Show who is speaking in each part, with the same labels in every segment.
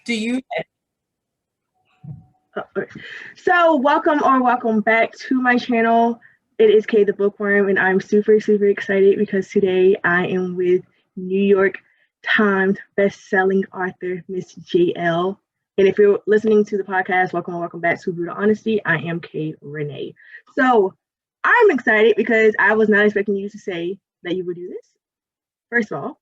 Speaker 1: Do you?
Speaker 2: So welcome back to my channel. It is Kay the Bookworm, and I'm super excited because today I am with New York Times best-selling author Miss J.Elle. And if you're listening to the podcast, welcome back to Brutal Honesty. I am KayReenea. So I'm excited because I was not expecting you to say that you would do this. First of all,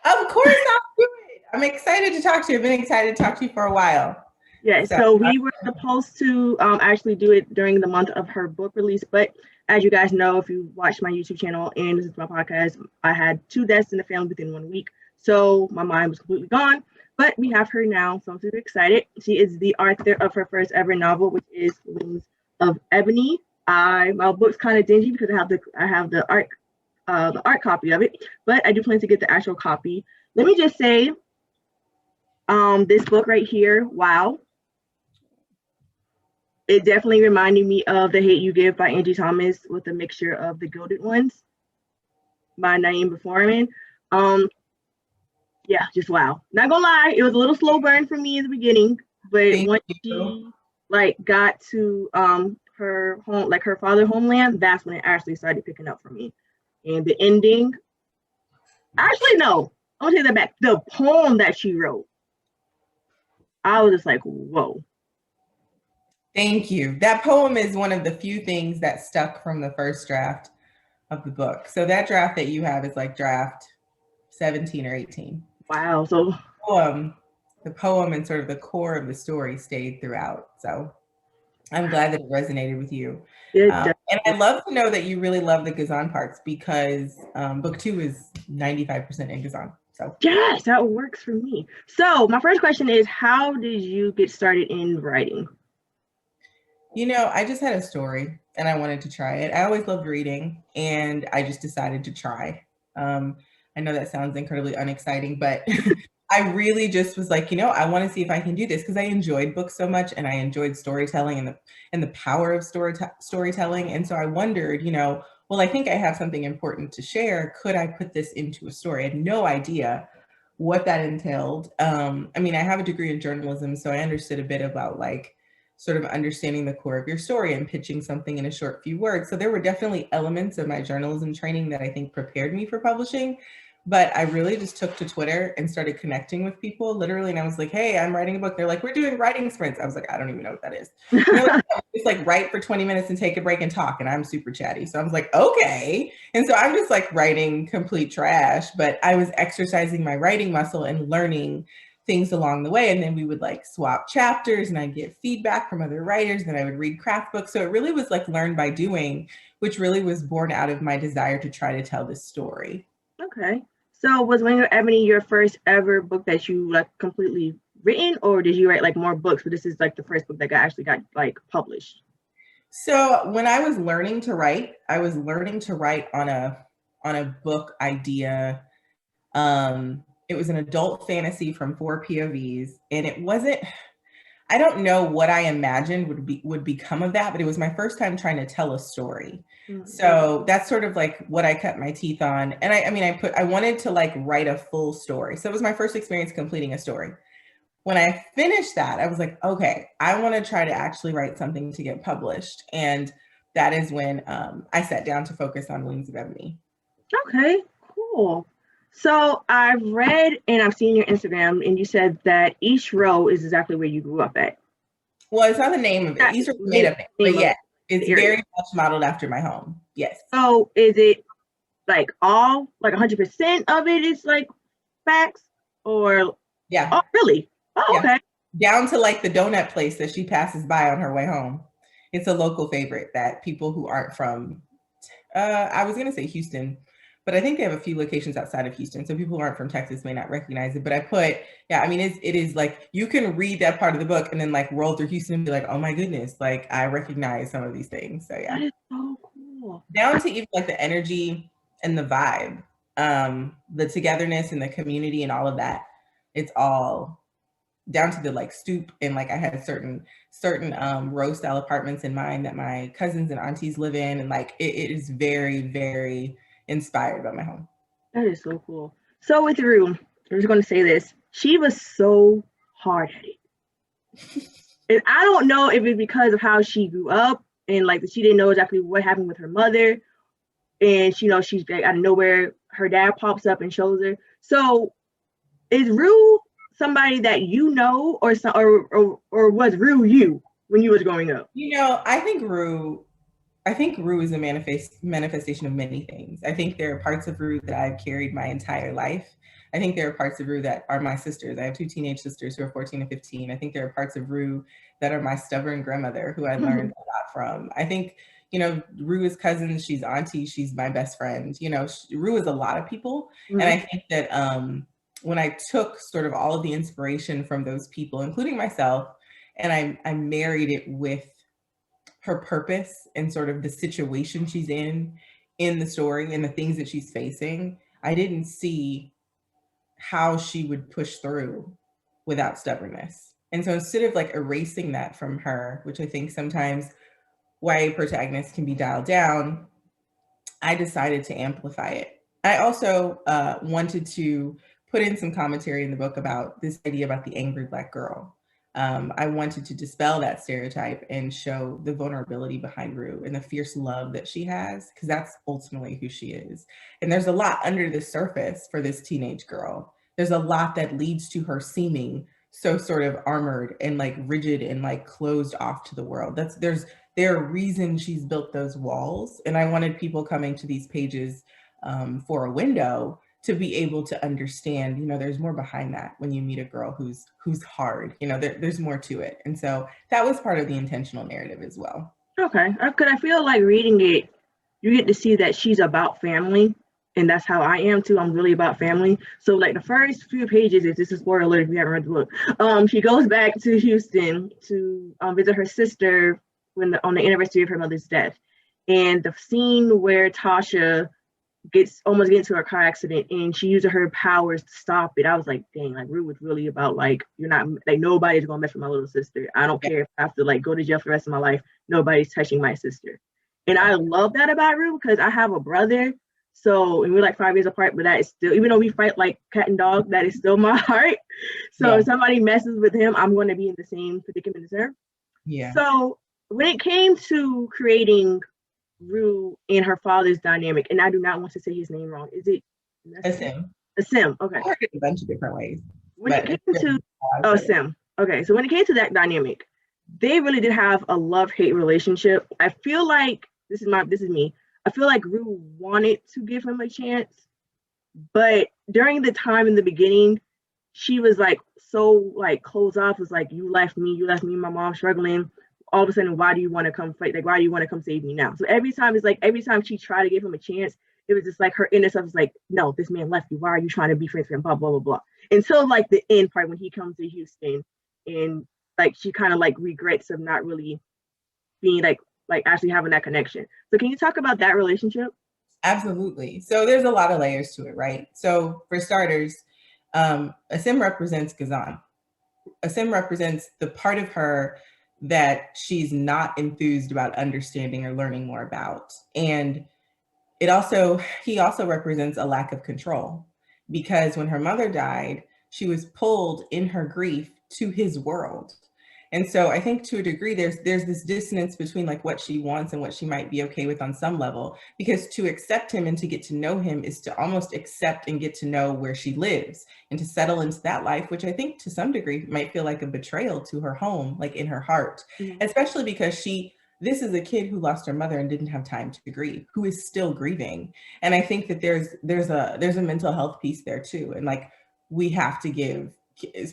Speaker 1: of course I'll do it. I'm excited to talk to you. I've been excited to talk to you for a while.
Speaker 2: Yeah, so we were supposed to actually do it during the month of her book release, but as you guys know, if you watch my YouTube channel and listen to my podcast, I had 2 deaths in the family within 1 week, so my mind was completely gone. But we have her now, so I'm super excited. She is the author of her first ever novel, which is Wings of Ebony. My book's kind of dingy because I have the art copy of it, but I do plan to get the actual copy. Let me just say, this book right here, wow. It definitely reminded me of The Hate You Give by Angie Thomas with a mixture of The Gilded Ones by Naeem Foreman. Yeah, just wow. Not gonna lie, it was a little slow burn for me in the beginning, but once she got to her home, like her father's homeland, that's when it actually started picking up for me. And the ending, actually no, I'll take that back. The poem that she wrote, I was just like, whoa.
Speaker 1: Thank you. That poem is one of the few things that stuck from the first draft of the book. So that draft that you have is like draft 17 or 18.
Speaker 2: Wow. So
Speaker 1: the poem and sort of the core of the story stayed throughout. So I'm glad that it resonated with you. And I love to know that you really love the Gazan parts because book 2 is 95% in Gazan. So
Speaker 2: yes, that works for me. So my first question is, how did you get started in writing?
Speaker 1: You know, I just had a story and I wanted to try it. I always loved reading and I just decided to try. I know that sounds incredibly unexciting, but I really just was like, you know, I want to see if I can do this because I enjoyed books so much and I enjoyed storytelling and the power of storytelling. And so I wondered, you know, well, I think I have something important to share. Could I put this into a story? I had no idea what that entailed. I mean, I have a degree in journalism, so I understood a bit about like sort of understanding the core of your story and pitching something in a short few words. So there were definitely elements of my journalism training that I think prepared me for publishing. But I really just took to Twitter and started connecting with people literally. And I was like, hey, I'm writing a book. They're like, we're doing writing sprints. I was like, I don't even know what that is. It's like write for 20 minutes and take a break and talk. And I'm super chatty. So I was like, okay. And so I'm just like writing complete trash, but I was exercising my writing muscle and learning things along the way. And then we would like swap chapters and I'd get feedback from other writers. Then I would read craft books. So it really was like learn by doing, which really was born out of my desire to try to tell this story.
Speaker 2: Okay. So was Wings of Ebony your first ever book that you like completely written, or did you write like more books, but this is like the first book that actually got like published?
Speaker 1: So when I was learning to write, I was learning to write on a book idea. It was an adult fantasy from 4 POVs, and it wasn't, I don't know what I imagined would become of that, but it was my first time trying to tell a story. Mm-hmm. So that's sort of like what I cut my teeth on. And I wanted to like write a full story. So it was my first experience completing a story. When I finished that, I was like, okay, I want to try to actually write something to get published. And that is when I sat down to focus on Wings of Ebony.
Speaker 2: Okay, cool. So I've read and I've seen your Instagram, and you said that East Row is exactly where you grew up at.
Speaker 1: Well, it's not the name of it. East Row is made up name, but yeah, it's very much modeled after my home. Yes.
Speaker 2: So is it like all, like 100% of it is like facts, or?
Speaker 1: Yeah.
Speaker 2: Oh, really? Oh, yeah. Okay.
Speaker 1: Down to like the donut place that she passes by on her way home. It's a local favorite that people who aren't from, I was going to say Houston, but I think they have a few locations outside of Houston. So people who aren't from Texas may not recognize it. But I put, yeah, I mean, it is like, you can read that part of the book and then like roll through Houston and be like, oh my goodness, like I recognize some of these things. So yeah.
Speaker 2: That is so cool.
Speaker 1: Down to even like the energy and the vibe, the togetherness and the community and all of that. It's all down to the like stoop, and like I had certain row style apartments in mind that my cousins and aunties live in, and like it is very, very inspired by my home.
Speaker 2: That is so cool. So with Rue, I'm just going to say this. she was so hard-headed. And I don't know if it's because of how she grew up and like she didn't know exactly what happened with her mother. And she knows she's like, out of nowhere, her dad pops up and shows her. So is Rue somebody that you know, or was Rue you when you was growing up?
Speaker 1: I think Rue is a manifestation of many things. I think there are parts of Rue that I've carried my entire life. I think there are parts of Rue that are my sisters. I have two teenage sisters who are 14 and 15. I think there are parts of Rue that are my stubborn grandmother who I learned a lot from. I think, Rue is cousin, she's auntie, she's my best friend. Rue is a lot of people. Mm-hmm. And I think that when I took sort of all of the inspiration from those people, including myself, and I married it with her purpose and sort of the situation she's in the story and the things that she's facing, I didn't see how she would push through without stubbornness. And so instead of like erasing that from her, which I think sometimes YA protagonists can be dialed down, I decided to amplify it. I also wanted to put in some commentary in the book about this idea about the angry Black girl. I wanted to dispel that stereotype and show the vulnerability behind Rue and the fierce love that she has, because that's ultimately who she is. And there's a lot under the surface for this teenage girl. There's a lot that leads to her seeming so sort of armored and like rigid and like closed off to the world. There are reasons she's built those walls. And I wanted people coming to these pages for a window to be able to understand, there's more behind that when you meet a girl who's hard, there's more to it. And so that was part of the intentional narrative as well.
Speaker 2: Okay, because I feel like reading it, you get to see that she's about family. And that's how I am too. I'm really about family. So like the first few pages, if this is spoiler alert if you haven't read the book, she goes back to Houston to visit her sister on the anniversary of her mother's death. And the scene where Tasha almost gets into a car accident and she uses her powers to stop it. I was like, dang, like Rue was really about like, you're not like, nobody's gonna mess with my little sister. I don't care if I have to like go to jail for the rest of my life. Nobody's touching my sister. And I love that about Rue because I have a brother. So, and we're like 5 years apart, but that is still, even though we fight like cat and dog, that is still my heart. So if somebody messes with him, I'm going to be in the same predicament as her.
Speaker 1: Yeah.
Speaker 2: So when it came to creating Rue and her father's dynamic, and I do not want to say his name wrong. Is it
Speaker 1: Asim?
Speaker 2: Asim, okay.
Speaker 1: I heard it a bunch of different ways.
Speaker 2: When it came to Asim, okay, so when it came to that dynamic, they really did have a love-hate relationship. I feel like this is me. I feel like Rue wanted to give him a chance, but during the time in the beginning, she was like so like closed off. Was like, you left me, my mom struggling. All of a sudden, why do you want to come fight? Like, why do you want to come save me now? So every time she tried to give him a chance, it was just like her inner self was like, no, this man left you. Why are you trying to be friends with him? Blah, blah, blah, blah. Until like the end part when he comes to Houston and like she kind of like regrets of not really being like actually having that connection. So can you talk about that relationship?
Speaker 1: Absolutely. So there's a lot of layers to it, right? So for starters, Asim represents Ghazan. Asim represents the part of her that she's not enthused about understanding or learning more about. And he also represents a lack of control, because when her mother died, she was pulled in her grief to his world. And so I think to a degree, there's this dissonance between like what she wants and what she might be okay with on some level, because to accept him and to get to know him is to almost accept and get to know where she lives and to settle into that life, which I think to some degree might feel like a betrayal to her home, like in her heart, especially because this is a kid who lost her mother and didn't have time to grieve, who is still grieving. And I think that there's a mental health piece there too. And like, we have to give,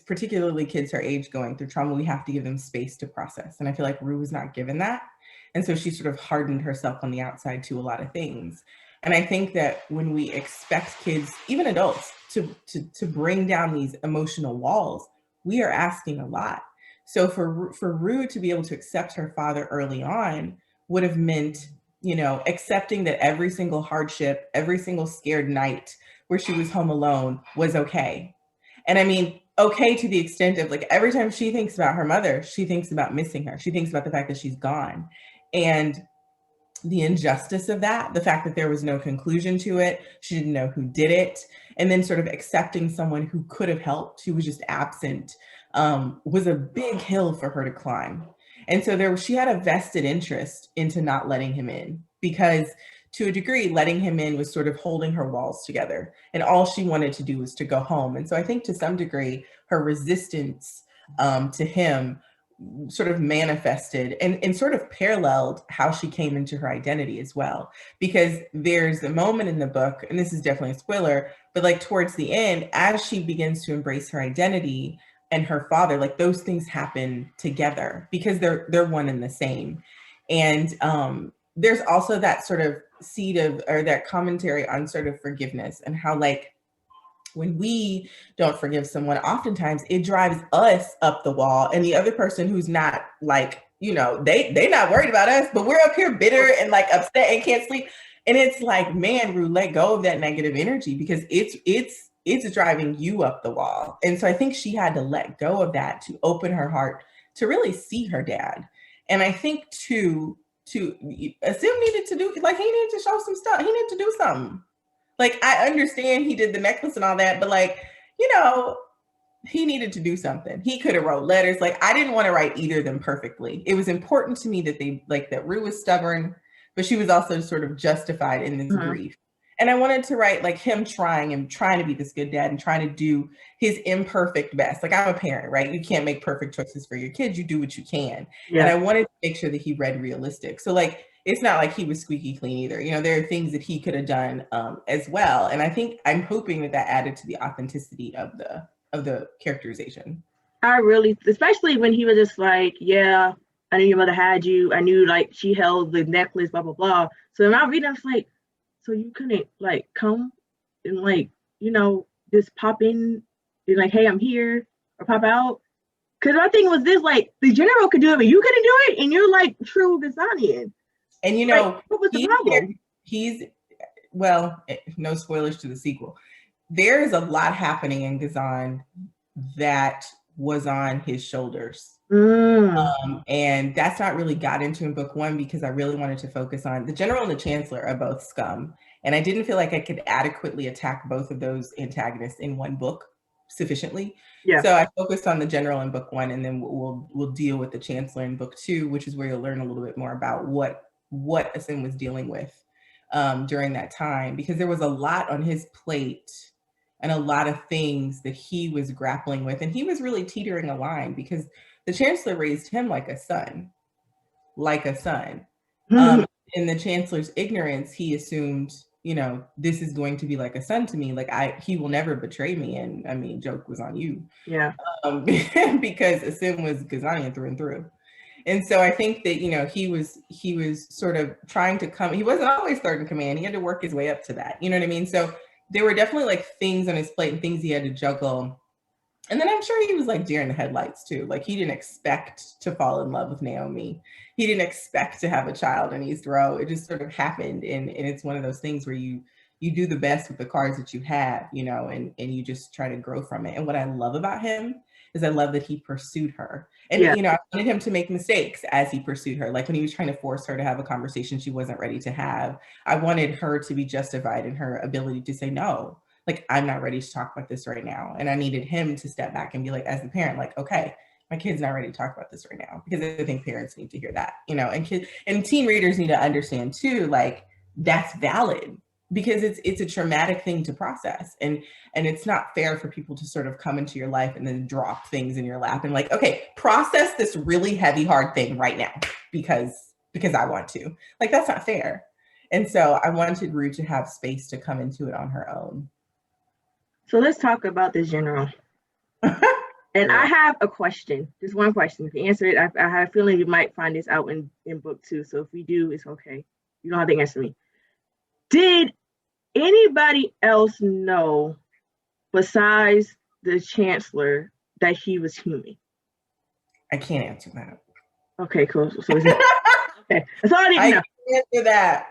Speaker 1: particularly kids her age going through trauma, we have to give them space to process. And I feel like Rue was not given that. And so she sort of hardened herself on the outside to a lot of things. And I think that when we expect kids, even adults, to bring down these emotional walls, we are asking a lot. So for Rue to be able to accept her father early on would have meant, accepting that every single hardship, every single scared night where she was home alone was okay. And I mean, okay to the extent of like, every time she thinks about her mother, she thinks about missing her. She thinks about the fact that she's gone. And the injustice of that, the fact that there was no conclusion to it, she didn't know who did it, and then sort of accepting someone who could have helped, who was just absent, was a big hill for her to climb. And so she had a vested interest into not letting him in, because to a degree, letting him in was sort of holding her walls together. And all she wanted to do was to go home. And so I think to some degree, her resistance to him sort of manifested and sort of paralleled how she came into her identity as well. Because there's a moment in the book, and this is definitely a spoiler, but like towards the end, as she begins to embrace her identity and her father, like those things happen together because they're one and the same. And there's also that sort of seed of, or that commentary on sort of forgiveness and how like when we don't forgive someone, oftentimes it drives us up the wall, and the other person who's not like, you know, they not worried about us, but we're up here bitter and like upset and can't sleep. And it's like, man, Rue, let go of that negative energy because it's driving you up the wall. And so I think she had to let go of that to open her heart to really see her dad. And I think to Asim needed to do, like, he needed to show some stuff. He needed to do something. Like, I understand he did the necklace and all that, but like, you know, he needed to do something. He could have wrote letters. Like, I didn't want to write either of them perfectly. It was important to me that they, like, that Rue was stubborn, but she was also sort of justified in this grief. And I wanted to write like him trying to be this good dad and trying to do his imperfect best. Like, I'm a parent, right? You can't make perfect choices for your kids. You do what you can. Yeah. And I wanted to make sure that he read realistic. So like, it's not like he was squeaky clean either. You know, there are things that he could have done as well. And I think I'm hoping that that added to the authenticity of the characterization.
Speaker 2: I really, especially when he was just like, yeah, I knew your mother had you. I knew like she held the necklace, blah, blah, blah. So when I read it, I was like, so you couldn't like come and like, you know, just pop in and like, hey, I'm here, or pop out. Because my thing was this, like, the general could do it, but you couldn't do it, and you're like true Gazanian.
Speaker 1: And you know,
Speaker 2: like, what was the problem?
Speaker 1: Well, no spoilers to the sequel. There is a lot happening in Gazan that was on his shoulders. And that's not really got into in book one because I really wanted to focus on the general and the chancellor are both scum. And I didn't feel like I could adequately attack both of those antagonists in one book sufficiently. Yeah. So I focused on the general in book one, and then we'll deal with the chancellor in book two, which is where you'll learn a little bit more about what Asim was dealing with during that time, because there was a lot on his plate and a lot of things that he was grappling with. And he was really teetering a line because the chancellor raised him like a son. In the chancellor's ignorance, he assumed, you know, this is going to be like a son to me. Like he will never betray me. And I mean, joke was on you. Yeah. Because Asim was Gazanian through and through. And so I think that, you know, he was sort of trying to come, he wasn't always third in command. He had to work his way up to that. You know what I mean? So there were definitely like things on his plate and things he had to juggle. And then I'm sure he was like deer in the headlights too. Like he didn't expect to fall in love with Naomi. He didn't expect to have a child in East Row. It just sort of happened. And it's one of those things where you do the best with the cards that you have, you know, and you just try to grow from it. And what I love about him is I love that he pursued her. And, you know, I wanted him to make mistakes as he pursued her. Like when he was trying to force her to have a conversation she wasn't ready to have, I wanted her to be justified in her ability to say, no, like, I'm not ready to talk about this right now. And I needed him to step back and be like, as the parent, like, okay, my kid's not ready to talk about this right now, because I think parents need to hear that, you know, and teen readers need to understand too, like, that's valid. Because it's a traumatic thing to process, and it's not fair for people to sort of come into your life and then drop things in your lap and like, okay, process this really heavy, hard thing right now because I want to. Like, that's not fair. And so I wanted Rue to have space to come into it on her own.
Speaker 2: So let's talk about this general. And I have a question, just one question. If you answer it, I have a feeling you might find this out in book two. So if we do, it's okay. You don't have to answer me. Did anybody else know besides the chancellor that he was human? I
Speaker 1: can't answer that.
Speaker 2: Okay, cool. So okay, that's all I need to know.
Speaker 1: I can't answer that.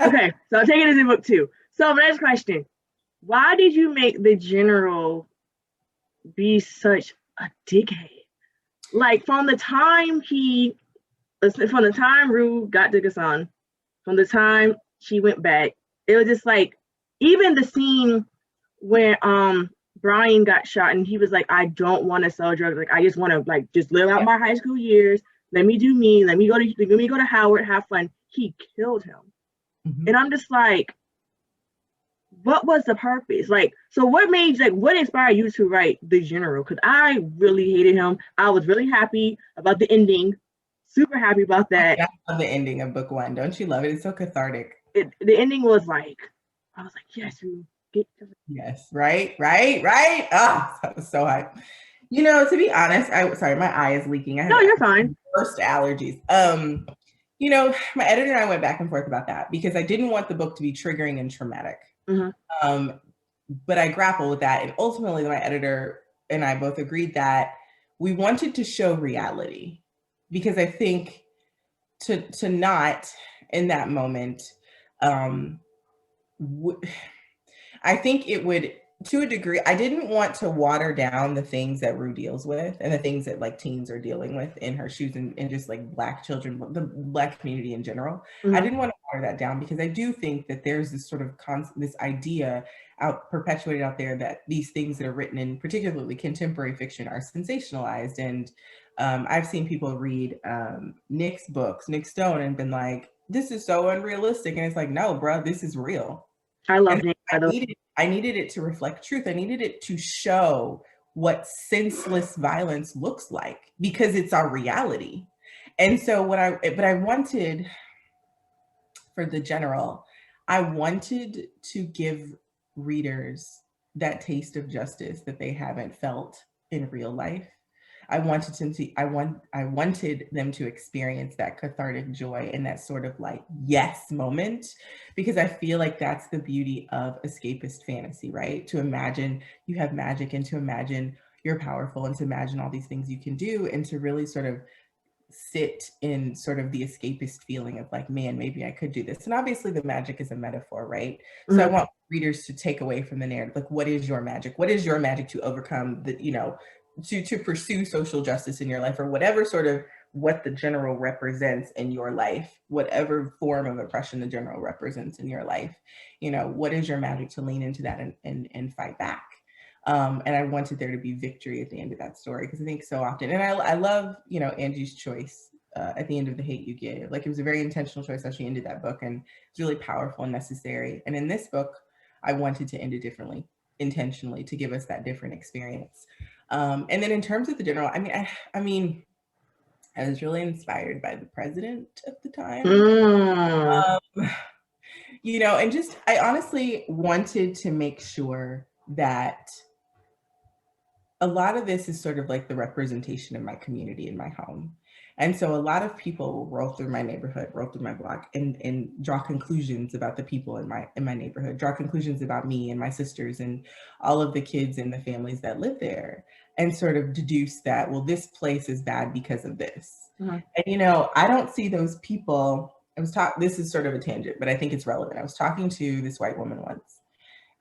Speaker 2: Okay, so I'll take it as in book two. So next question: why did you make the general be such a dickhead? Like from the time Rue got to Ghassan, From the time she went back, it was just like, even the scene where Brian got shot and he was like, I don't want to sell drugs. Like, I just want to like just live out my high school years. Let me do me. Let me go to Howard, have fun. He killed him.
Speaker 1: Mm-hmm.
Speaker 2: And I'm just like, what was the purpose? Like, so what made, like, what inspired you to write The General? Because I really hated him. I was really happy about the ending. Super happy about that.
Speaker 1: I love the ending of book 1. Don't you love it? It's so cathartic.
Speaker 2: The ending was like, I was like, yes, you get.
Speaker 1: Yes, right. Ah, that was so hype. You know, to be honest, sorry, my eye is leaking. I have
Speaker 2: You're fine.
Speaker 1: Worst allergies. You know, my editor and I went back and forth about that because I didn't want the book to be triggering and traumatic.
Speaker 2: Mm-hmm.
Speaker 1: But I grappled with that, and ultimately, my editor and I both agreed that we wanted to show reality, because I think to not in that moment, I think it would, to a degree, I didn't want to water down the things that Rue deals with and the things that like teens are dealing with in her shoes, and just like Black children, the Black community in general.
Speaker 2: Mm-hmm.
Speaker 1: I didn't want to water that down, because I do think that there's this sort of this idea perpetuated out there that these things that are written in particularly contemporary fiction are sensationalized. And I've seen people read Nick Stone, and been like, this is so unrealistic. And it's like, no, bro, this is real.
Speaker 2: I love Nick.
Speaker 1: I needed it to reflect truth. I needed it to show what senseless violence looks like, because it's our reality. And so but I wanted, for The General, I wanted to give readers that taste of justice that they haven't felt in real life. I wanted them to experience that cathartic joy and that sort of like yes moment, because I feel like that's the beauty of escapist fantasy, right? To imagine you have magic, and to imagine you're powerful, and to imagine all these things you can do, and to really sort of sit in sort of the escapist feeling of like, man, maybe I could do this. And obviously the magic is a metaphor, right? Mm-hmm. So I want readers to take away from the narrative, like, what is your magic? What is your magic to overcome the, you know, to pursue social justice in your life, or whatever sort of what the general represents in your life, whatever form of oppression the general represents in your life. You know, what is your magic to lean into that and fight back? And I wanted there to be victory at the end of that story, because I think so often, and I love, you know, Angie's choice at the end of The Hate You Give. Like, it was a very intentional choice how she ended that book, and it's really powerful and necessary. And in this book, I wanted to end it differently, intentionally, to give us that different experience. And then in terms of The General, I mean, I was really inspired by the president at the time. You know, and just, I honestly wanted to make sure that a lot of this is sort of like the representation of my community in my home. And so a lot of people roll through my neighborhood, roll through my block, and draw conclusions about the people in my neighborhood, draw conclusions about me and my sisters and all of the kids and the families that live there, and sort of deduce that, well, this place is bad because of this. Mm-hmm. And, you know, I don't see those people. This is sort of a tangent, but I think it's relevant. I was talking to this white woman once,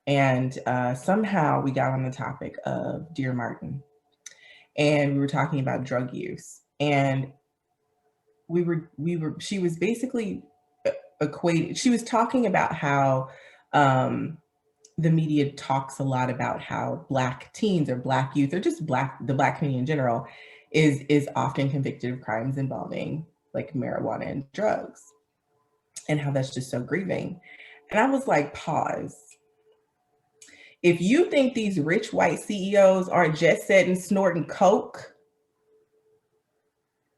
Speaker 1: and somehow we got on the topic of Dear Martin, and we were talking about drug use, and she was basically she was talking about how the media talks a lot about how Black teens or Black youth, or just the Black community in general, is often convicted of crimes involving like marijuana and drugs, and how that's just so grieving. And I was like, pause. If you think these rich white CEOs aren't jet setting, snorting coke,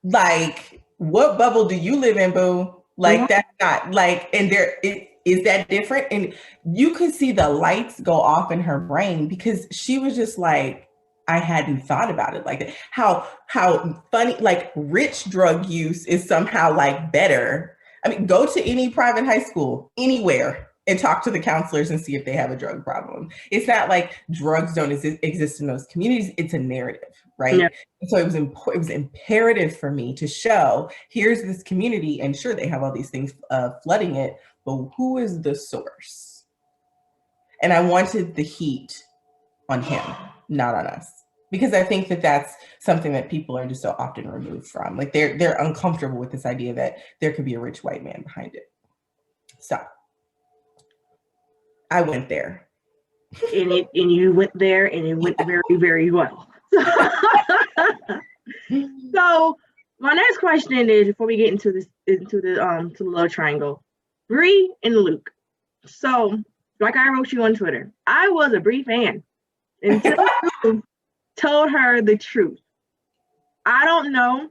Speaker 1: like, what bubble do you live in, boo? Like, mm-hmm. That's not like, and is that different? And you could see the lights go off in her brain, because she was just like, I hadn't thought about it like that. How funny, like, rich drug use is somehow like better. I mean, go to any private high school, anywhere, and talk to the counselors and see if they have a drug problem. It's not like drugs don't exist in those communities. It's a narrative, right? Yeah. So it was imperative for me to show, here's this community, and sure, they have all these things flooding it, but who is the source? And I wanted the heat on him, not on us, because I think that that's something that people are just so often removed from. Like, they're uncomfortable with this idea that there could be a rich white man behind it. So I went there.
Speaker 2: And you went there and it went very, very well. So my next question is, before we get into the love triangle, Bree and Luke. So, like I wrote you on Twitter, I was a Bree fan until you told her the truth. I don't know.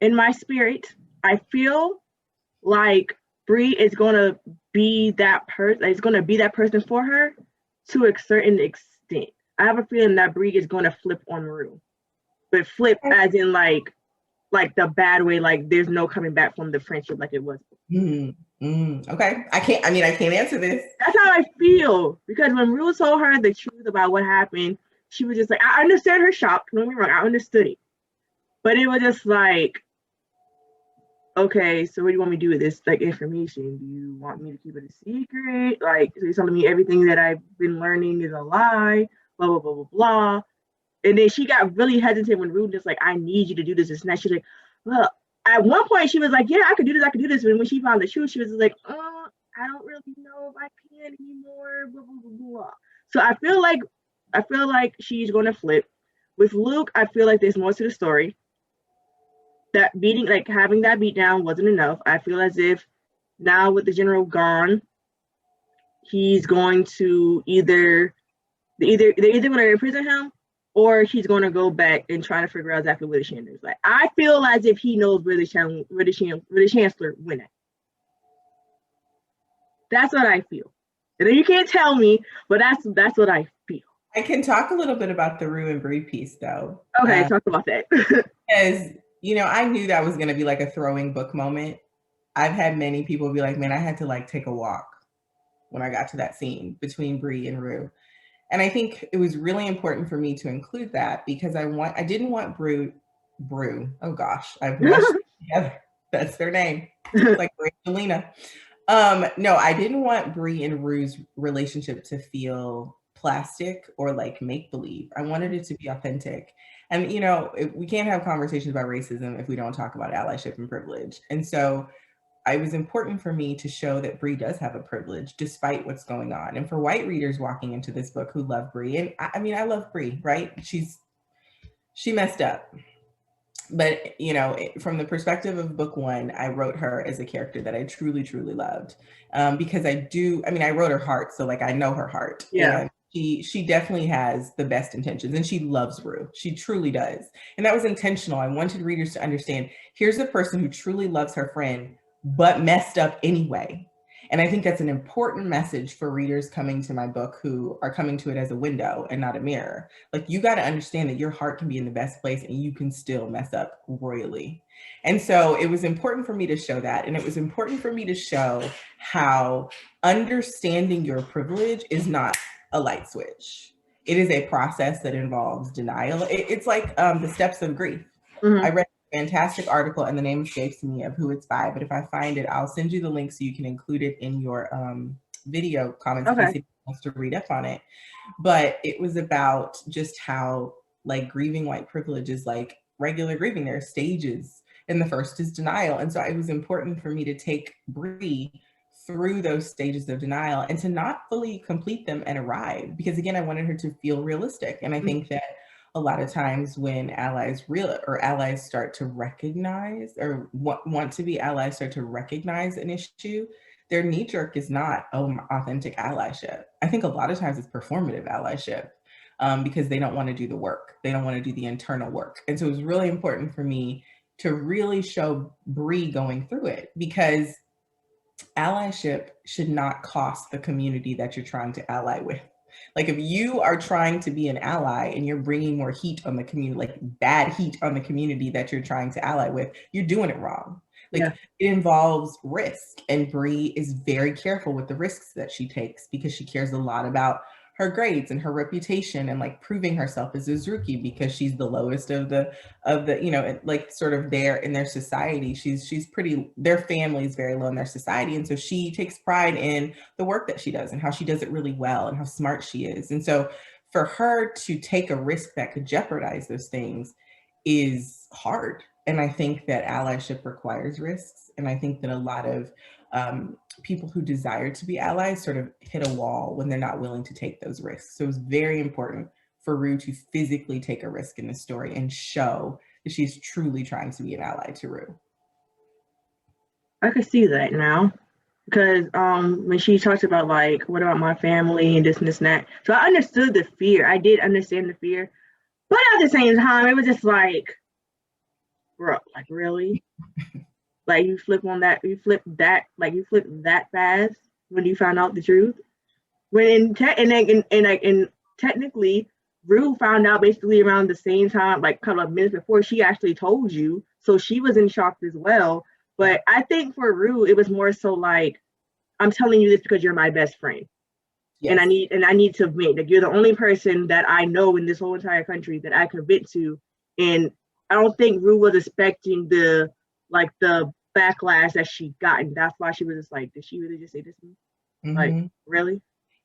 Speaker 2: In my spirit, I feel like Bree is gonna be that person. Is gonna be that person for her to a certain extent. I have a feeling that Bree is gonna flip on Rue, but flip as in like the bad way. Like there's no coming back from the friendship like it was.
Speaker 1: Okay, I can't answer this.
Speaker 2: That's how I feel, because when Rue told her the truth about what happened, she was just like, I understand her shock. Don't get me wrong, I understood it, but it was just like, okay, so what do you want me to do with this like information? Do you want me to keep it a secret? Like, so you're telling me everything that I've been learning is a lie, blah, blah, blah, blah, blah. And then she got really hesitant when Rude just like, I need you to do this. And then she's like, well, at one point she was like, yeah, I could do this. And when she found the truth, she was like, I don't really know if I can anymore, blah, blah, blah, blah. So I feel like she's going to flip. With Luke, I feel like there's more to the story. That beating, like having that beat down wasn't enough. I feel as if now with the general gone, he's going to they're either going to imprison him, or he's going to go back and try to figure out exactly where the Chandler is. Like, I feel as if he knows where the Chancellor went at. That's what I feel. And then you can't tell me, but that's what I feel.
Speaker 1: I can talk a little bit about the Rue and Bree piece, though.
Speaker 2: Okay, talk about that.
Speaker 1: Because, I knew that was going to be like a throwing book moment. I've had many people be like, man, I had to like take a walk when I got to that scene between Bree and Rue. And I think it was really important for me to include that because I didn't want Brew. Oh gosh, I've meshed together. That's their name. It's like Brangelina. No, I didn't want Bree and Rue's relationship to feel plastic or like make believe. I wanted it to be authentic. And we can't have conversations about racism if we don't talk about allyship and privilege. And so it was important for me to show that Bree does have a privilege despite what's going on. And for white readers walking into this book who love Bree, and I love Bree, right? She messed up. But, from the perspective of book one, I wrote her as a character that I truly, truly loved. Because I wrote her heart. So like, I know her heart.
Speaker 2: Yeah.
Speaker 1: And she definitely has the best intentions and she loves Rue. She truly does. And that was intentional. I wanted readers to understand, here's a person who truly loves her friend, but messed up anyway. And I think that's an important message for readers coming to my book who are coming to it as a window and not a mirror. Like, you got to understand that your heart can be in the best place and you can still mess up royally. And so it was important for me to show that. And it was important for me to show how understanding your privilege is not a light switch. It is a process that involves denial. It's like the steps of grief. I read a fantastic article, and the name escapes me of who it's by, but if I find it, I'll send you the link so you can include it in your video comments if you wants to read up on it. But it was about just how like grieving white privilege is like regular grieving. There are stages, and the first is denial. And so it was important for me to take Bree through those stages of denial and to not fully complete them and arrive, because again, I wanted her to feel realistic. And I think that a lot of times when allies start to recognize or want to be allies, start to recognize an issue, their knee jerk is not authentic allyship. I think a lot of times it's performative allyship because they don't want to do the work. They don't want to do the internal work. And so it was really important for me to really show Bree going through it, because allyship should not cost the community that you're trying to ally with. Like, if you are trying to be an ally and you're bringing more heat on the community, like bad heat on the community that you're trying to ally with, you're doing it wrong. Like, it involves risk, and Bree is very careful with the risks that she takes because she cares a lot about her grades and her reputation and like proving herself as a rookie, because she's the lowest of the like sort of there in their society. She's pretty, their family is very low in their society. And so she takes pride in the work that she does and how she does it really well and how smart she is. And so for her to take a risk that could jeopardize those things is hard. And I think that allyship requires risks. And I think that a lot of people who desire to be allies sort of hit a wall when they're not willing to take those risks. So it's very important for Rue to physically take a risk in the story and show that she's truly trying to be an ally to Rue.
Speaker 2: I could see that now. Because when she talks about like, what about my family and this and that, so I understood the fear. I did understand the fear, but at the same time, it was just like, bro, like really, like you flip that fast when you found out the truth. When and technically, Rue found out basically around the same time, like a couple of minutes before she actually told you, so she was in shock as well. But I think for Rue, it was more so like, I'm telling you this because you're my best friend. Yes. And I need to admit that you're the only person that I know in this whole entire country that I could vent to. And I don't think Rue was expecting the backlash that she got. And that's why she was just like, did she really just say this to me? Mm-hmm. Like, really?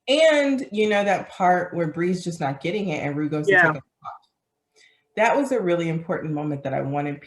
Speaker 1: And that part where Bree's just not getting it and Rue goes to take a walk. That was a really important moment that I wanted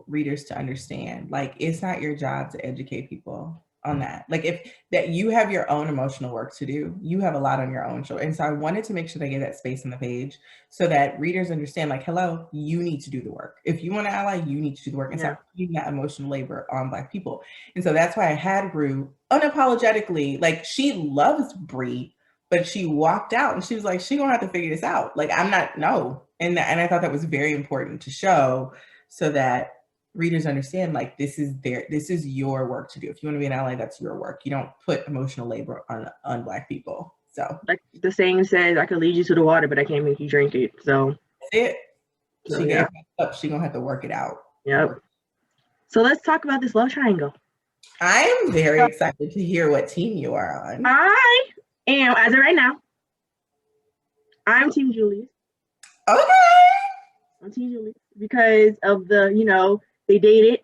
Speaker 1: readers to understand. Like, it's not your job to educate people on that. Like, if that you have your own emotional work to do, you have a lot on your own shoulder. And so I wanted to make sure they gave that space on the page so that readers understand, like, hello, you need to do the work. If you want to ally, you need to do the work and stop putting that emotional labor on Black people. And so that's why I had Rue unapologetically, like, she loves Bree, but she walked out and she was like, she gonna have to figure this out. Like, I'm not, no. And I thought that was very important to show so that readers understand, like, this is your work to do. If you want to be an ally, that's your work. You don't put emotional labor on Black people. So, like
Speaker 2: the saying says, I could lead you to the water, but I can't make you drink it. So
Speaker 1: that's it. She gonna have to work it out.
Speaker 2: Yep. So let's talk about this love triangle.
Speaker 1: I am very excited to hear what team you are on.
Speaker 2: I am, as of right now, I'm Team Julius.
Speaker 1: Okay.
Speaker 2: I'm Team Julius because of the, they dated,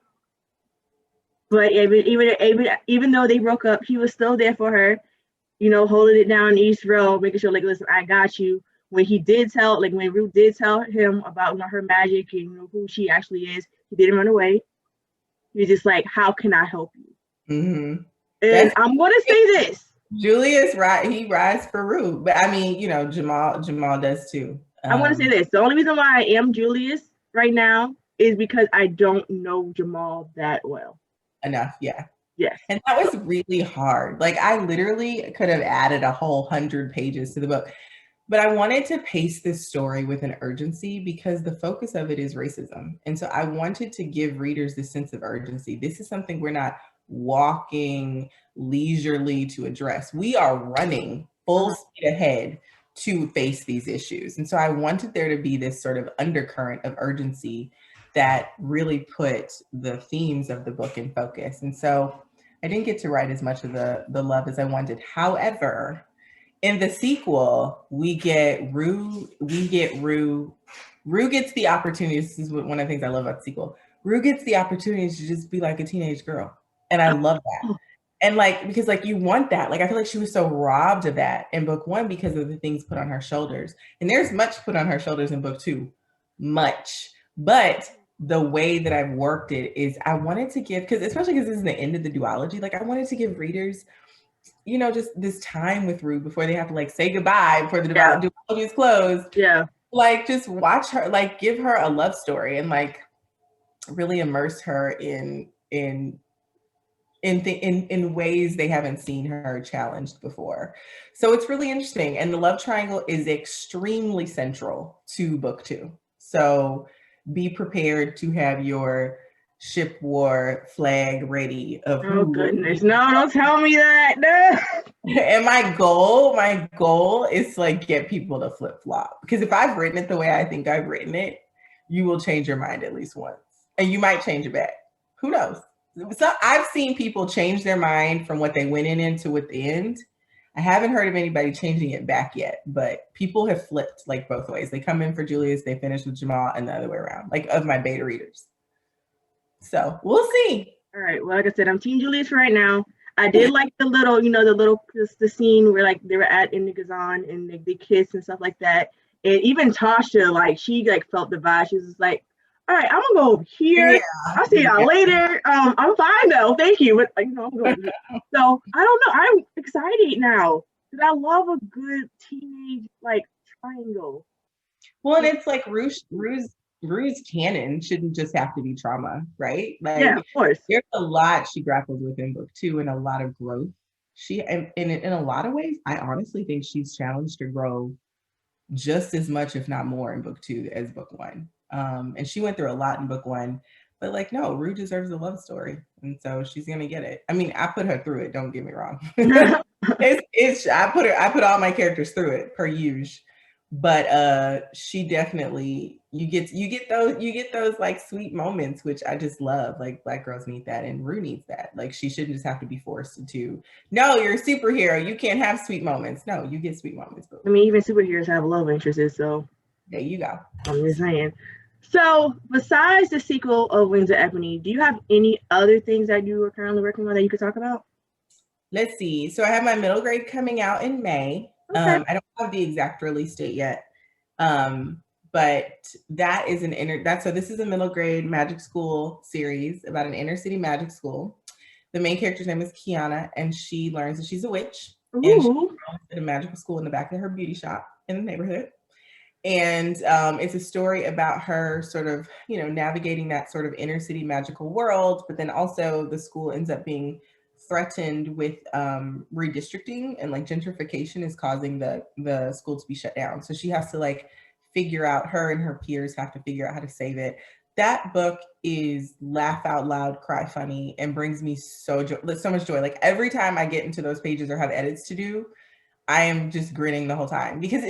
Speaker 2: but even though they broke up, he was still there for her, holding it down in East Row, making sure, like, listen, I got you. When Rue did tell him about her magic and who she actually is, he didn't run away. He was just like, how can I help you?
Speaker 1: Mm-hmm.
Speaker 2: And I'm gonna say this.
Speaker 1: Julius, he rides for Rue, but I mean, Jamal does too.
Speaker 2: I want to say this. The only reason why I am Julius right now is because I don't know Jamal that well.
Speaker 1: Enough, yeah.
Speaker 2: Yes.
Speaker 1: And that was really hard. Like, I literally could have added a whole 100 pages to the book. But I wanted to pace this story with an urgency because the focus of it is racism. And so I wanted to give readers this sense of urgency. This is something we're not walking leisurely to address. We are running full speed ahead to face these issues. And so I wanted there to be this sort of undercurrent of urgency that really put the themes of the book in focus. And so I didn't get to write as much of the love as I wanted. However, in the sequel, Rue gets the opportunity. This is one of the things I love about the sequel. Rue gets the opportunity to just be like a teenage girl. And I love that. And because you want that. Like, I feel like she was so robbed of that in book one because of the things put on her shoulders. And there's much put on her shoulders in book two, much. But the way that I've worked it is I wanted to give, especially because this is the end of the duology, like, I wanted to give readers, just this time with Rue before they have to say goodbye before the duology is closed.
Speaker 2: Yeah.
Speaker 1: Just watch her, give her a love story and really immerse her in ways they haven't seen her challenged before. So it's really interesting. And the love triangle is extremely central to book two. So be prepared to have your ship war flag ready of
Speaker 2: oh goodness, no, don't tell me that. No.
Speaker 1: And my goal is to get people to flip-flop, because if I've written it the way I think I've written it, you will change your mind at least once, and you might change it back. Who knows? So I've seen people change their mind from what they went into at the end. I haven't heard of anybody changing it back yet, but people have flipped both ways. They come in for Julius, they finish with Jamal, and the other way around, of my beta readers. So we'll see.
Speaker 2: All right. Well, like I said, I'm Team Julius right now. I did like the little, the scene where they were at in the Gazan and they kissed and stuff like that. And even Tasha, she felt the vibe. She was just like, All right, I'm gonna go here.
Speaker 1: Yeah.
Speaker 2: I'll see y'all later. I'm fine though. Thank you. But I'm going. So I don't know. I'm excited now because I love a good teenage like triangle.
Speaker 1: Well, and it's like Rue's canon shouldn't just have to be trauma, right?
Speaker 2: Yeah,
Speaker 1: Like
Speaker 2: of course.
Speaker 1: there's a lot she grapples with in book two and a lot of growth. She and in a lot of ways, I honestly think she's challenged to grow just as much, if not more, in book two as book one. And she went through a lot in book one, but like, no, Rue deserves a love story, and so she's gonna get it. I mean, I put her through it. Don't get me wrong. it's I put all my characters through it per usual, but she definitely you get those like sweet moments, which I just love. Like black girls need that, and Rue needs that. Like she shouldn't just have to be forced to. No, you're a superhero. You can't have sweet moments. No, you get sweet moments.
Speaker 2: I mean, even superheroes have love interests, so
Speaker 1: There you go.
Speaker 2: I'm just saying. So, besides the sequel of Wings of Ebony, do you have any other things that you are currently working on that you could talk about?
Speaker 1: Let's see. So I have my middle grade coming out in May.
Speaker 2: Okay.
Speaker 1: I don't have the exact release date yet. But that is so this is a middle grade magic school series about an inner city magic school. The main character's name is Kiana, and she learns that she's a witch.
Speaker 2: Ooh.
Speaker 1: And she's at a magical school in the back of her beauty shop in the neighborhood. And it's a story about her sort of, navigating that sort of inner city magical world, but then also the school ends up being threatened with redistricting, and like gentrification is causing the school to be shut down. So she has to like figure out, her and her peers have to figure out how to save it. That book is laugh out loud, cry funny, and brings me so much joy. Like every time I get into those pages or have edits to do, I am just grinning the whole time because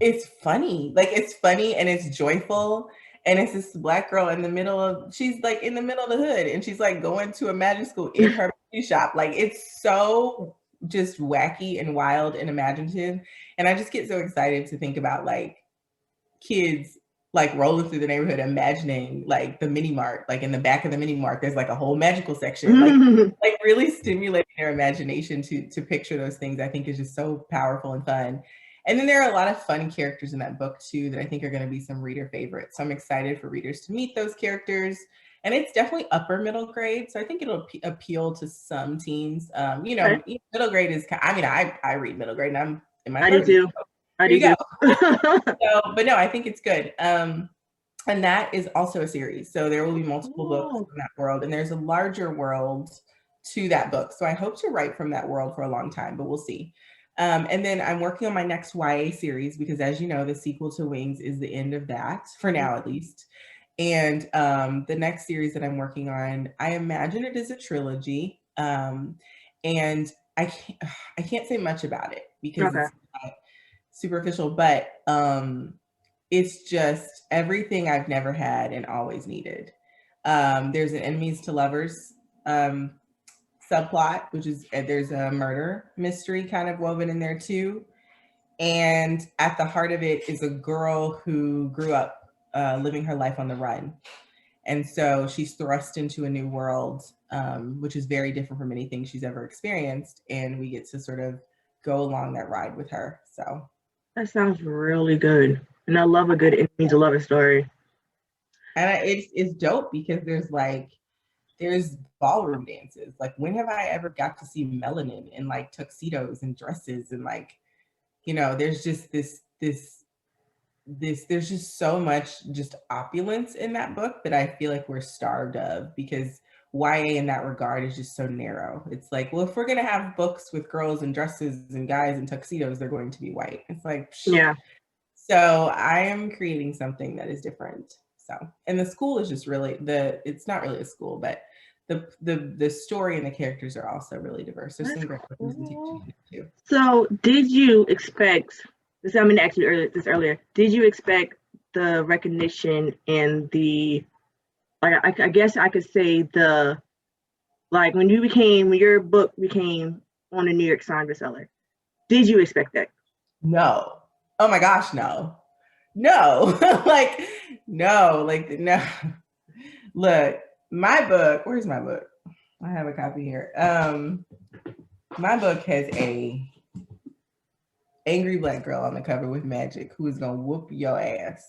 Speaker 1: it's funny. Like it's funny and it's joyful. And it's this black girl she's like in the middle of the hood, and she's like going to a magic school in her beauty shop. Like it's so just wacky and wild and imaginative. And I just get so excited to think about like kids like rolling through the neighborhood, imagining like the mini mart, like in the back of the mini mart, there's like a whole magical section, like really stimulating their imagination to picture those things. I think is just so powerful and fun. And then there are a lot of fun characters in that book too that I think are going to be some reader favorites. So I'm excited for readers to meet those characters. And it's definitely upper middle grade, so I think it'll appeal to some teens. Okay. Middle grade is. I mean, I read middle grade, and I'm in my 30s.
Speaker 2: I do too.
Speaker 1: There you go. So, but no, I think it's good. And that is also a series. So there will be multiple books in that world, and there's a larger world to that book. So I hope to write from that world for a long time, but we'll see. And then I'm working on my next YA series because, as you know, the sequel to Wings is the end of that, for now at least. And the next series that I'm working on, I imagine it is a trilogy. And I can't say much about it because it's not superficial, but it's just everything I've never had and always needed. There's an enemies to lovers subplot, which is there's a murder mystery kind of woven in there too. And at the heart of it is a girl who grew up living her life on the run. And so she's thrust into a new world, which is very different from anything she's ever experienced. And we get to sort of go along that ride with her. So
Speaker 2: that sounds really good. And I love a good enemies to lover story.
Speaker 1: And it's dope because there's ballroom dances. Like, when have I ever got to see melanin in like tuxedos and dresses and like, there's just there's just so much just opulence in that book that I feel like we're starved of, because YA in that regard is just so narrow. It's like, well, if we're gonna have books with girls in dresses and guys in tuxedos, they're going to be white. It's like,
Speaker 2: yeah.
Speaker 1: So I am creating something that is different. So, and the school is just really it's not really a school, but the story and the characters are also really diverse. There's some great representation in it too.
Speaker 2: So did you expect, I'm going to ask you earlier, did you expect the recognition and the, like, I guess I could say like when your book became on a New York Times bestseller, did you expect that?
Speaker 1: No. Oh my gosh, no. No. No. Look, my book, where's my book? I have a copy here. My book has a angry Black girl on the cover with magic who is gonna whoop your ass.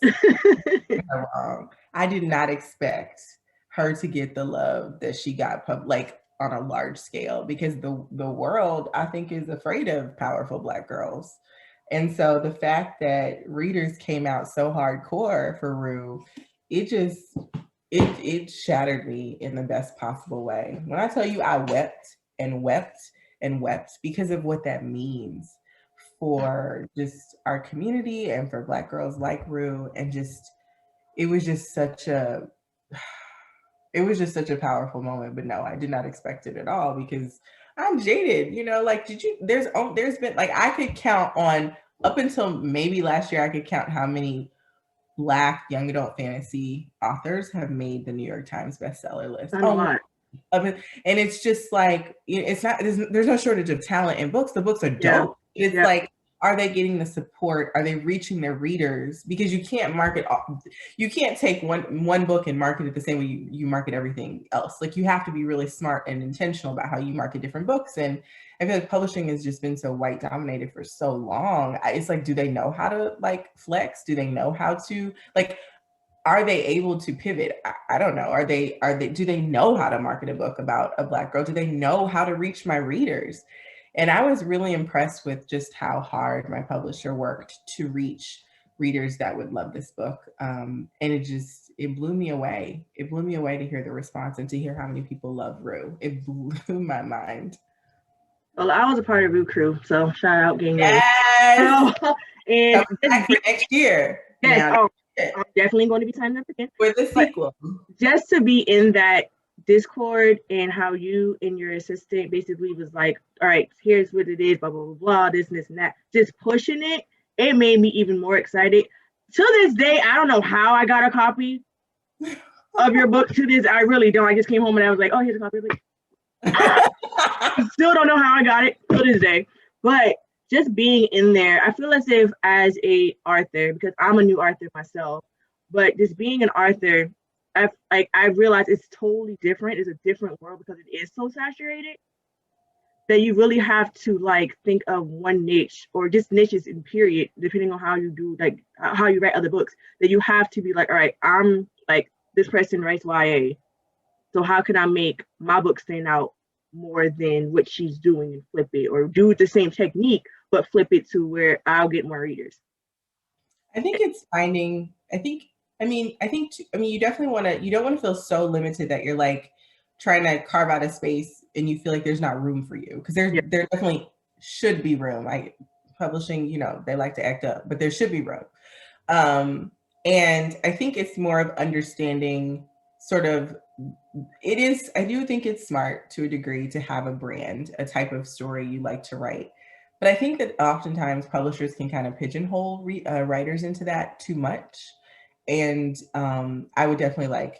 Speaker 1: I did not expect her to get the love that she got like on a large scale, because the world, I think, is afraid of powerful Black girls. And so the fact that readers came out so hardcore for Rue, it just it shattered me in the best possible way. When I tell you I wept and wept and wept because of what that means for just our community and for Black girls like Rue, and just it was just such a powerful moment. But no, I did not expect it at all, because I'm jaded, you know. Like, there's been, like, I could count on, up until maybe last year, I could count how many Black young adult fantasy authors have made the New York Times bestseller list.
Speaker 2: A lot.
Speaker 1: And it's just like, it's not, there's no shortage of talent in books. The books are dope. Yeah. It's like, are they getting the support? Are they reaching their readers? Because you can't take one book and market it the same way you market everything else. Like, you have to be really smart and intentional about how you market different books. And I feel like publishing has just been so white dominated for so long. It's like, do they know how to, like, flex? Do they know how to, like, are they able to pivot? I don't know. Do they know how to market a book about a Black girl? Do they know how to reach my readers? And I was really impressed with just how hard my publisher worked to reach readers that would love this book. And it blew me away. It blew me away to hear the response and to hear how many people love Rue. It blew my mind.
Speaker 2: Well, I was a part of Rue crew, so shout out, gang.
Speaker 1: Yes. And back for next year.
Speaker 2: Yes. I'm definitely going to be signing up again
Speaker 1: for the sequel.
Speaker 2: Just to be in that Discord, and how you and your assistant basically was like, all right, here's what it is, blah, blah, blah, blah, this and this and that, just pushing it. It made me even more excited. To this day, I don't know how I got a copy of your book. To this, I really don't. I just came home and I was like, oh, here's a copy. Like, I still don't know how I got it to this day. But just being in there, I feel as if, as a author, because I'm a new author myself, but just being an author, I realized it's totally different. It's a different world because it is so saturated that you really have to, like, think of one niche, or just niches in period, depending on how you do, like, how you write other books, that you have to be like, all right, I'm like, this person writes YA, so how can I make my book stand out more than what she's doing, and flip it, or do the same technique but flip it to where I'll get more readers.
Speaker 1: I think it's finding, you definitely you don't want to feel so limited that you're, like, trying to carve out a space and you feel like there's not room for you, because there definitely should be room. Like, publishing, you know, they like to act up, but there should be room. And I think it's more of understanding sort of, I do think it's smart to a degree to have a brand, a type of story you like to write. But I think that oftentimes publishers can kind of pigeonhole writers into that too much. And I would definitely, like,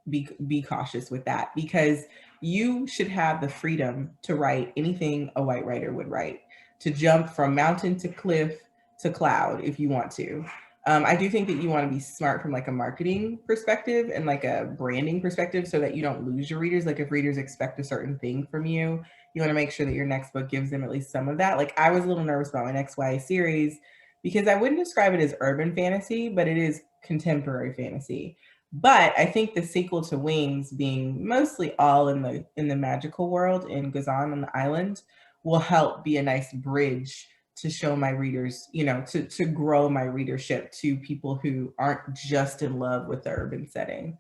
Speaker 1: be cautious with that, because you should have the freedom to write anything a white writer would write, to jump from mountain to cliff to cloud if you want to. I do think that you want to be smart from, like, a marketing perspective and, like, a branding perspective, so that you don't lose your readers. Like, if readers expect a certain thing from you, you want to make sure that your next book gives them at least some of that. Like, I was a little nervous about my next YA series, because I wouldn't describe it as urban fantasy, but it is contemporary fantasy. But I think the sequel to Wings, being mostly all in the magical world in Gazan on the island, will help be a nice bridge to show my readers, you know, to grow my readership to people who aren't just in love with the urban setting.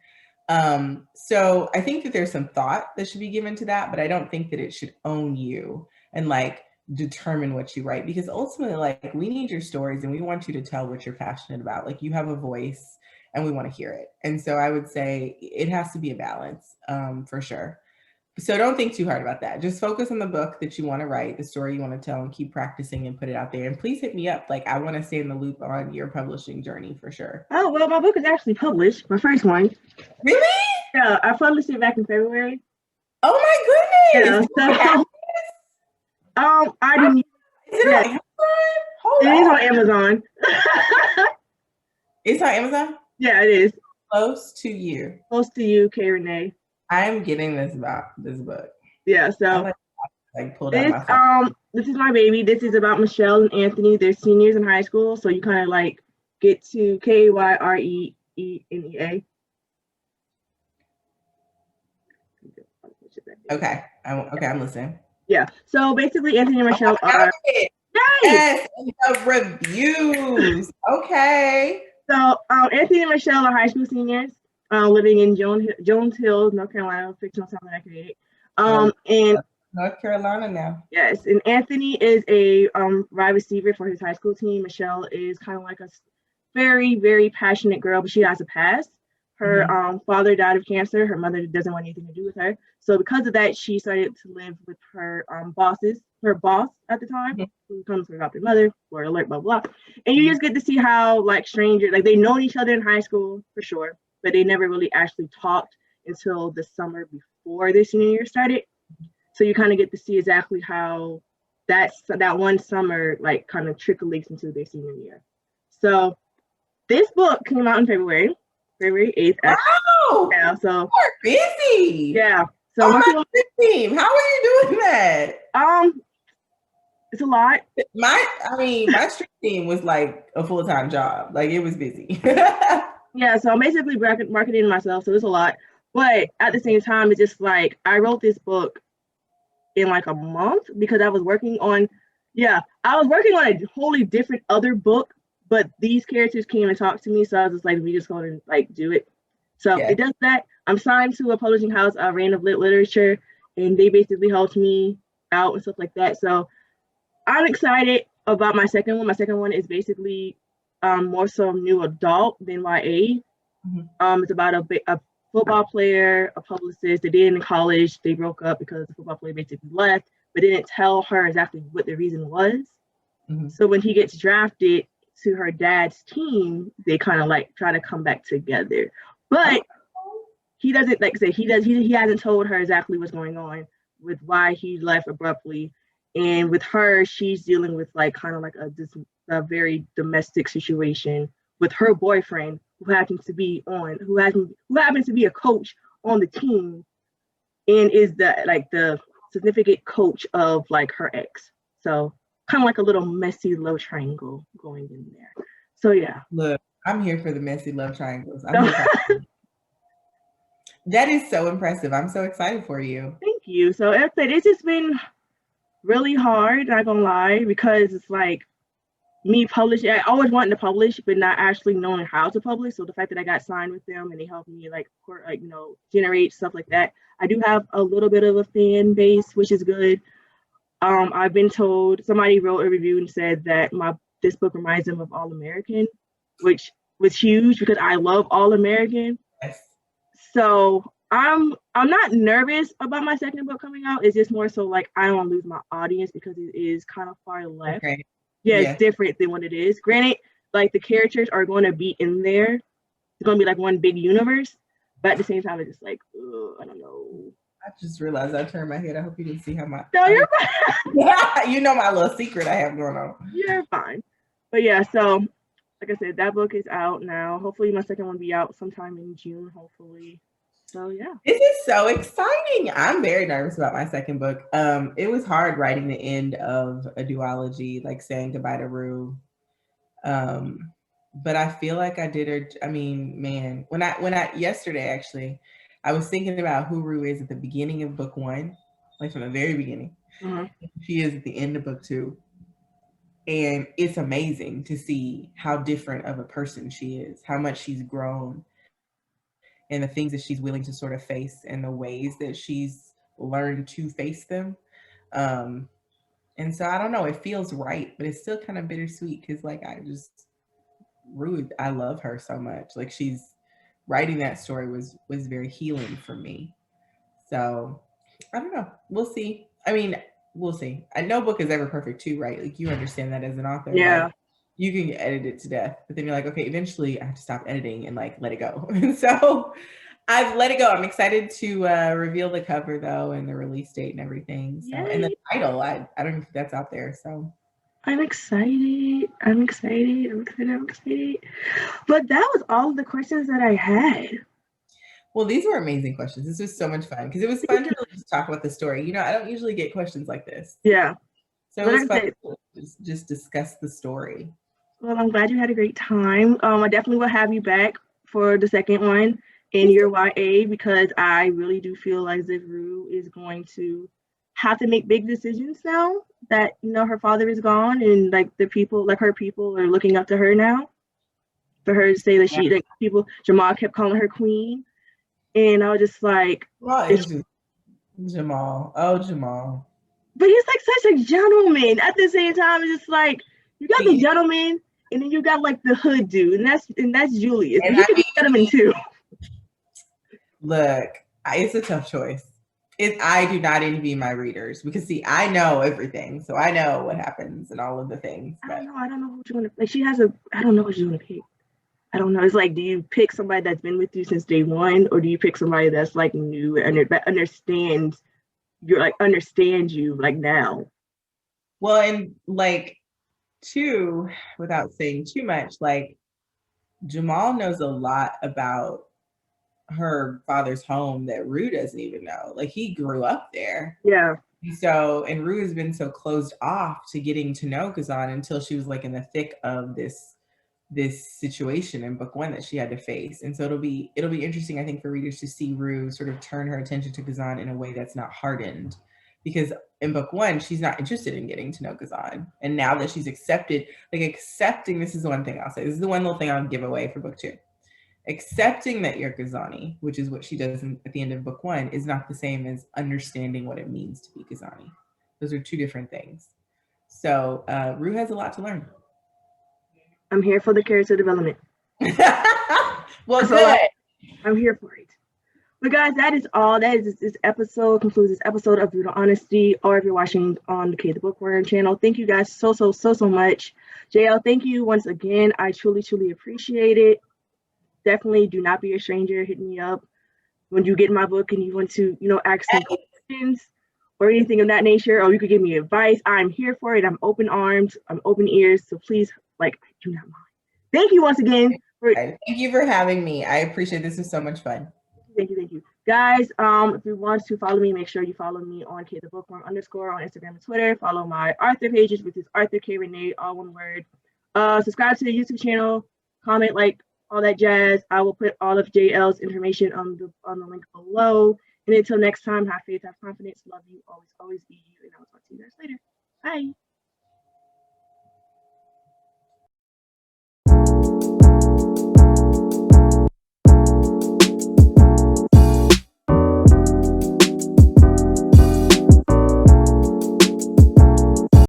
Speaker 1: So I think that there's some thought that should be given to that, but I don't think that it should own you and, like, determine what you write, because ultimately, like, we need your stories and we want you to tell what you're passionate about. Like, you have a voice and we want to hear it. And so I would say it has to be a balance, for sure. So don't think too hard about that. Just focus on the book that you want to write, the story you want to tell, and keep practicing and put it out there. And please hit me up. Like, I want to stay in the loop on your publishing journey for sure.
Speaker 2: Oh, well, my book is actually published, my first one.
Speaker 1: Really?
Speaker 2: Yeah, I published it back in February.
Speaker 1: Oh my goodness.
Speaker 2: Yeah, so, I didn't.
Speaker 1: Is it on Amazon?
Speaker 2: It is on Amazon.
Speaker 1: It's on Amazon?
Speaker 2: Yeah, it is.
Speaker 1: Close to you.
Speaker 2: Close to you, KayReenea.
Speaker 1: I am getting this book.
Speaker 2: Yeah, so
Speaker 1: like pulled out my phone.
Speaker 2: this is my baby. This is about Michelle and Anthony. They're seniors in high school, so you kind of like get to KayReenea.
Speaker 1: Okay. I'm listening.
Speaker 2: Yeah. So basically, Anthony and Michelle are.
Speaker 1: It.
Speaker 2: Yay!
Speaker 1: Yes, the reviews. Okay.
Speaker 2: So Anthony and Michelle are high school seniors, living in Jones Hills, North Carolina, fictional town that I created. And
Speaker 1: North Carolina now.
Speaker 2: yes, and Anthony is a wide receiver for his high school team. Michelle is kind of like a very, very passionate girl, but she has a past. Her father died of cancer. Her mother doesn't want anything to do with her. So because of that, she started to live with her boss at the time, who comes from adopted mother, word alert, blah, blah. And you just get to see how like strangers, like they known each other in high school for sure, but they never really actually talked until the summer before their senior year started. So you kind of get to see exactly how that one summer like kind of trickles into their senior year. So this book came out in February 8th.
Speaker 1: Wow!
Speaker 2: Yeah, so
Speaker 1: you're busy.
Speaker 2: Yeah. So
Speaker 1: my team. How are you doing that?
Speaker 2: It's a lot.
Speaker 1: My street team was like a full-time job. Like it was busy.
Speaker 2: Yeah, so I'm basically marketing myself, so it's a lot. But at the same time, it's just like I wrote this book in like a month because I was working on a wholly different other book, but these characters came and talked to me, so I was just like, we just going to like do it. So it does that. I'm signed to a publishing house, Reign of Lit Literature, and they basically helped me out and stuff like that. So I'm excited about my second one. My second one is basically more so new adult than YA. It's about a football player, a publicist. They did in college. They broke up because the football player basically left, but didn't tell her exactly what the reason was. So when he gets drafted to her dad's team, they kind of like try to come back together. But he doesn't, like I said, he hasn't told her exactly what's going on with why he left abruptly. And with her, she's dealing with like kind of like a very domestic situation with her boyfriend who happens to be a coach on the team and is the significant coach of like her ex. So kind of like a little messy love triangle going in there. So yeah.
Speaker 1: Look, I'm here for the messy love triangles. That is so impressive. I'm so excited for you.
Speaker 2: Thank you. So it's just been really hard, not gonna lie, because it's like me publishing. I always wanted to publish, but not actually knowing how to publish. So the fact that I got signed with them and they helped me generate stuff like that. I do have a little bit of a fan base, which is good. I've been told, somebody wrote a review and said that this book reminds them of All American, which was huge because I love All American.
Speaker 1: Yes.
Speaker 2: So I'm not nervous about my second book coming out. It's just more so like I don't want to lose my audience because it is kind of far left. Okay. Yeah, it's different than what it is. Granted, like the characters are going to be in there. It's going to be like one big universe, but at the same time, it's just like, I don't know.
Speaker 1: I just realized I turned my head. I hope you didn't see how my.
Speaker 2: No, you're fine.
Speaker 1: Yeah, you know my little secret I have going on.
Speaker 2: You're fine. But yeah, so like I said, that book is out now. Hopefully my second one will be out sometime in June, hopefully. So yeah.
Speaker 1: This is so exciting. I'm very nervous about my second book. It was hard writing the end of a duology, like saying goodbye to Rue. But I feel like I did her. I mean, man, when I yesterday actually, I was thinking about who Rue is at the beginning of book one, like from the very beginning. She is at the end of book two. And it's amazing to see how different of a person she is, how much she's grown, and the things that she's willing to sort of face and the ways that she's learned to face them. And so I don't know, it feels right, but it's still kind of bittersweet because like I love her so much. Like writing that story was very healing for me. So I don't know. We'll see. I mean, we'll see. No book is ever perfect too, right? Like you understand that as an author.
Speaker 2: Yeah.
Speaker 1: Like, you can edit it to death, but then you're like, okay, eventually I have to stop editing and like let it go. And so I've let it go. I'm excited to reveal the cover though and the release date and everything. So Yay. And the title, I don't know if that's out there. So
Speaker 2: I'm excited. But that was all the questions that I had.
Speaker 1: Well, these were amazing questions. This was so much fun because it was fun to really just talk about the story. You know, I don't usually get questions like this.
Speaker 2: Yeah.
Speaker 1: So it
Speaker 2: But
Speaker 1: was
Speaker 2: like I
Speaker 1: fun
Speaker 2: said,
Speaker 1: to just discuss the story.
Speaker 2: well, I'm glad you had a great time. I definitely will have you back for the second one in
Speaker 1: Please do.
Speaker 2: your YA because I really do feel as if Rue is going to have to make big decisions now that her father is gone and like the people, like her people, are looking up to her now. For her to say that
Speaker 1: Yeah.
Speaker 2: she, like people, Jamal kept calling her queen, and I was just like,
Speaker 1: Jamal
Speaker 2: is
Speaker 1: is just Jamal. Oh, Jamal.
Speaker 2: but he's like such a gentleman. At the same time, it's just like you got the
Speaker 1: He,
Speaker 2: gentleman, and then you got like the hood dude, and that's Julius.
Speaker 1: and
Speaker 2: But he
Speaker 1: I
Speaker 2: could be a gentleman
Speaker 1: mean,
Speaker 2: too.
Speaker 1: look, it's a tough choice. I do not envy my readers because see, I know everything, so I know what happens and all of the things.
Speaker 2: I don't
Speaker 1: But
Speaker 2: know. I don't know what you want to like. She has a. I don't know what you want to pick. I don't know. It's like, do you pick somebody that's been with you since day one, or do you pick somebody that's like new and that understands understands you like now?
Speaker 1: well, and like too, without saying too much, like Jamal knows a lot about her father's home that Rue doesn't even know. Like he grew up there.
Speaker 2: Yeah.
Speaker 1: So, and Rue has been so closed off to getting to know Kazan until she was like in the thick of this situation in book one that she had to face. And so it'll be interesting, I think, for readers to see Rue sort of turn her attention to Kazan in a way that's not hardened. Because in book one, she's not interested in getting to know Kazan. And now that she's accepted, like accepting, this is the one thing I'll say. This is the one little thing I'll give away for book two. Accepting that you're Kazani, which is what she does at the end of book one, is not the same as understanding what it means to be Kazani. Those are two different things. So Rue has a lot to learn.
Speaker 2: I'm here for the character development.
Speaker 1: Well, good.
Speaker 2: I'm here for it. But guys, that is all. That is this episode concludes this episode of Brutal Honesty. Or if you're watching on the K the Bookworm channel, thank you guys so much. J.Elle, thank you once again. I truly appreciate it. Definitely do not be a stranger. Hit me up when you get my book and you want to, ask me questions or anything of that nature, or you could give me advice. I'm here for it. I'm open arms. I'm open ears. So please, do not mind. Thank you once again.
Speaker 1: Thank you for having me. I appreciate this. Was so much fun.
Speaker 2: Thank you. Guys, if you want to follow me, make sure you follow me on K the Bookworm _ on Instagram and Twitter. Follow my Arthur pages, which is Arthur KayReenea, all one word. Subscribe to the YouTube channel, comment, all that jazz. I will put all of J.Elle's information on the link below. And until next time, have faith, have confidence, love you, always be you, and I'll talk to you guys later. Bye.